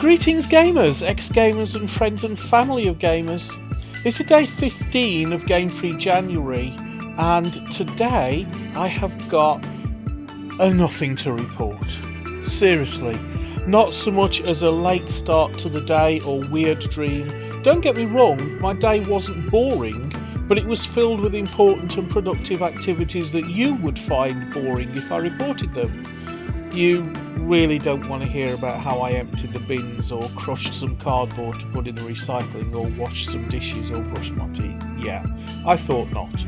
Greetings gamers, ex-gamers and friends and family of gamers. This is day 15 of Game Free January, and today I have got nothing to report. Seriously, not so much as a late start to the day or weird dream. Don't get me wrong, my day wasn't boring, but it was filled with important and productive activities that you would find boring if I reported them. You really don't want to hear about how I emptied the bins or crushed some cardboard to put in the recycling or washed some dishes or brushed my teeth. Yeah, I thought not.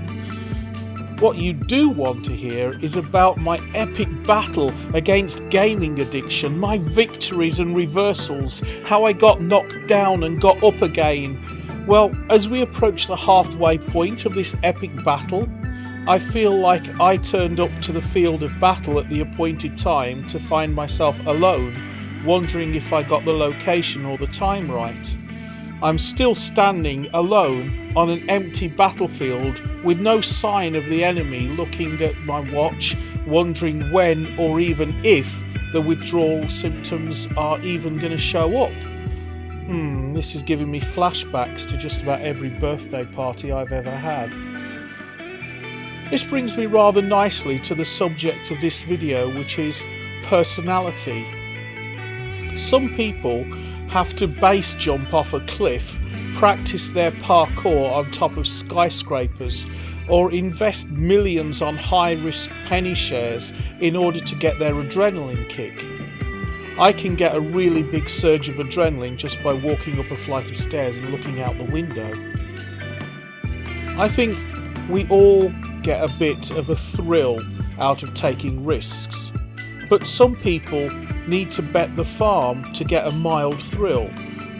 What you do want to hear is about my epic battle against gaming addiction, my victories and reversals, how I got knocked down and got up again. Well, as we approach the halfway point of this epic battle, I feel like I turned up to the field of battle at the appointed time to find myself alone, wondering if I got the location or the time right. I'm still standing alone on an empty battlefield with no sign of the enemy, looking at my watch, wondering when or even if the withdrawal symptoms are even going to show up. This is giving me flashbacks to just about every birthday party I've ever had. This brings me rather nicely to the subject of this video, which is personality. Some people have to base jump off a cliff, practice their parkour on top of skyscrapers, or invest millions on high-risk penny shares in order to get their adrenaline kick. I can get a really big surge of adrenaline just by walking up a flight of stairs and looking out the window. I think we all get a bit of a thrill out of taking risks, but some people need to bet the farm to get a mild thrill,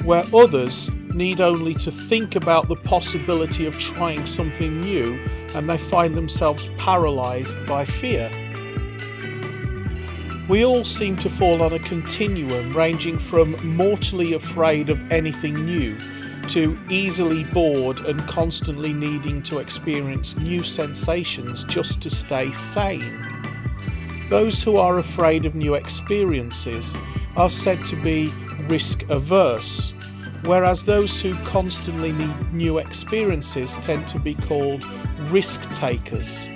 where others need only to think about the possibility of trying something new and they find themselves paralysed by fear. We all seem to fall on a continuum ranging from mortally afraid of anything new to easily bored and constantly needing to experience new sensations just to stay sane. Those who are afraid of new experiences are said to be risk averse, whereas those who constantly need new experiences tend to be called risk takers.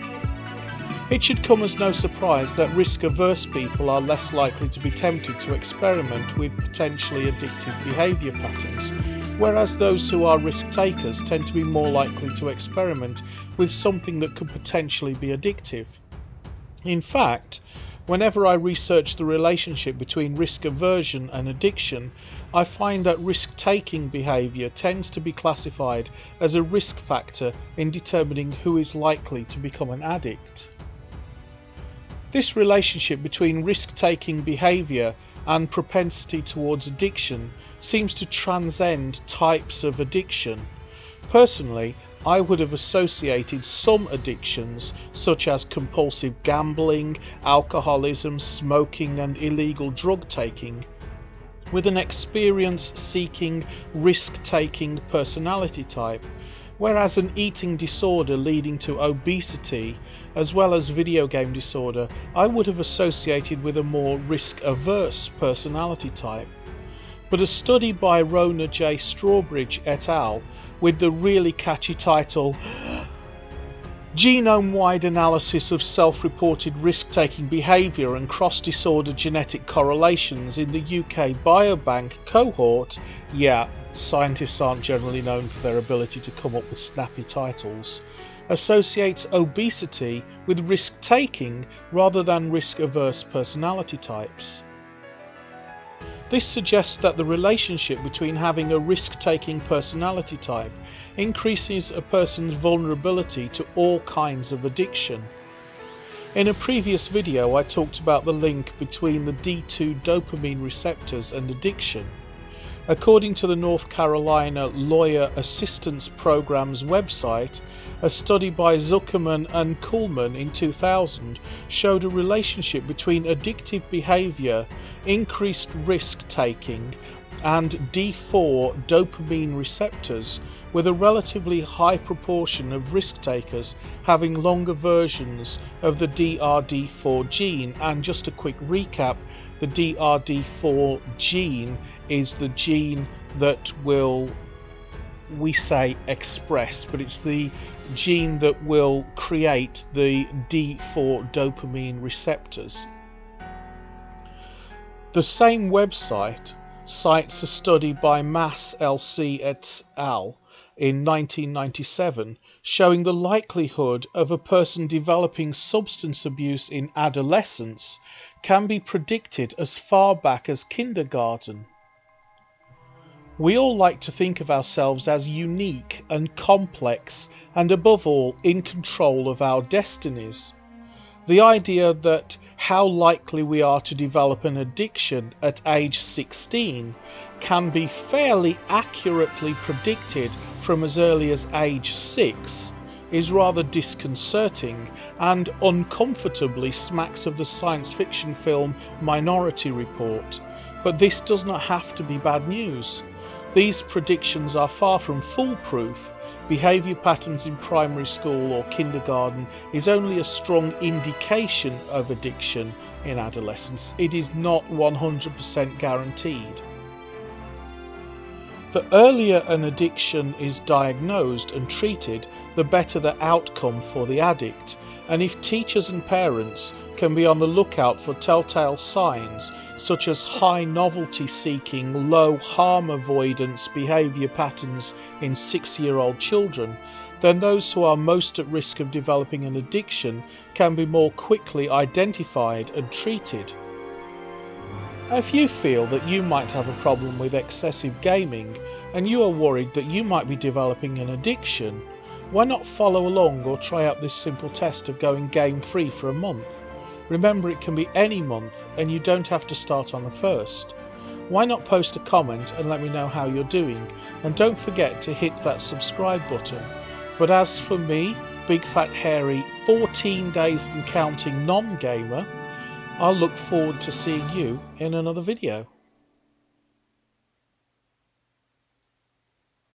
It should come as no surprise that risk-averse people are less likely to be tempted to experiment with potentially addictive behaviour patterns, whereas those who are risk-takers tend to be more likely to experiment with something that could potentially be addictive. In fact, whenever I research the relationship between risk aversion and addiction, I find that risk-taking behaviour tends to be classified as a risk factor in determining who is likely to become an addict. This relationship between risk-taking behaviour and propensity towards addiction seems to transcend types of addiction. Personally, I would have associated some addictions, such as compulsive gambling, alcoholism, smoking and illegal drug taking, with an experience-seeking, risk-taking personality type, whereas an eating disorder leading to obesity, as well as video game disorder, I would have associated with a more risk-averse personality type. But a study by Rona J. Strawbridge et al. With the really catchy title Genome-Wide Analysis of Self-Reported Risk-Taking Behaviour and Cross-Disorder Genetic Correlations in the UK Biobank cohort, yeah, scientists aren't generally known for their ability to come up with snappy titles, associates obesity with risk-taking rather than risk-averse personality types. This suggests that the relationship between having a risk-taking personality type increases a person's vulnerability to all kinds of addiction. In a previous video I talked about the link between the D2 dopamine receptors and addiction. According to the North Carolina Lawyer Assistance Program's website, a study by Zuckerman and Kuhlman in 2000 showed a relationship between addictive behaviour, increased risk-taking, and D4 dopamine receptors, with a relatively high proportion of risk takers having longer versions of the DRD4 gene. And just a quick recap, the DRD4 gene is the gene that will, we say express, but it's the gene that will create the D4 dopamine receptors. The same website cites a study by Mass LC et al. In 1997 showing the likelihood of a person developing substance abuse in adolescence can be predicted as far back as kindergarten. We all like to think of ourselves as unique and complex and above all in control of our destinies. The idea that how likely we are to develop an addiction at age 16 can be fairly accurately predicted from as early as age 6 is rather disconcerting and uncomfortably smacks of the science fiction film Minority Report. But this does not have to be bad news. These predictions are far from foolproof. Behaviour patterns in primary school or kindergarten is only a strong indication of addiction in adolescence. It is not 100% guaranteed. The earlier an addiction is diagnosed and treated, the better the outcome for the addict. And if teachers and parents can be on the lookout for telltale signs such as high novelty seeking, low harm avoidance behaviour patterns in 6-year-old children, then those who are most at risk of developing an addiction can be more quickly identified and treated. If you feel that you might have a problem with excessive gaming and you are worried that you might be developing an addiction, why not follow along or try out this simple test of going game free for a month? Remember, it can be any month and you don't have to start on the 1st. Why not post a comment and let me know how you're doing, and don't forget to hit that subscribe button. But as for me, big fat hairy 14 days and counting non-gamer, I'll look forward to seeing you in another video.